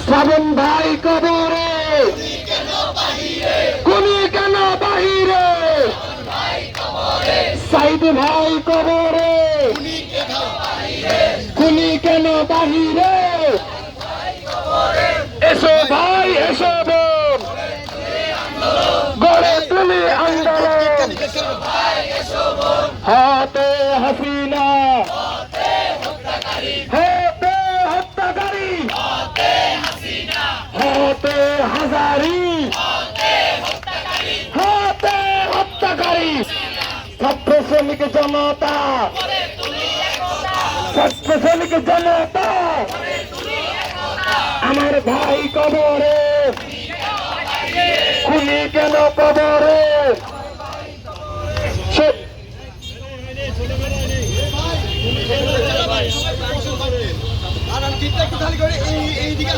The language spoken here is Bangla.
শ্রাবণ ভাই কবরে, খুনি কেন বাহিরে? সাইদ ভাই কবরে, খুনি কেন বাহিরে? এসো ভাই এসো বোন, গড়ে তুলি আন্দোলন। হাতে হাসিনা, হাতে হত্যাকারী, হাতে হাজারি, হাতে হত্যাকারী। ছাত্র শ্রমিক জনতা, ছাত্র শ্রমিক জনতা, আমার ভাই কবরে, খুনি কেন কবরে? আর আমি ঠিক একটু খালি করে এই দিকে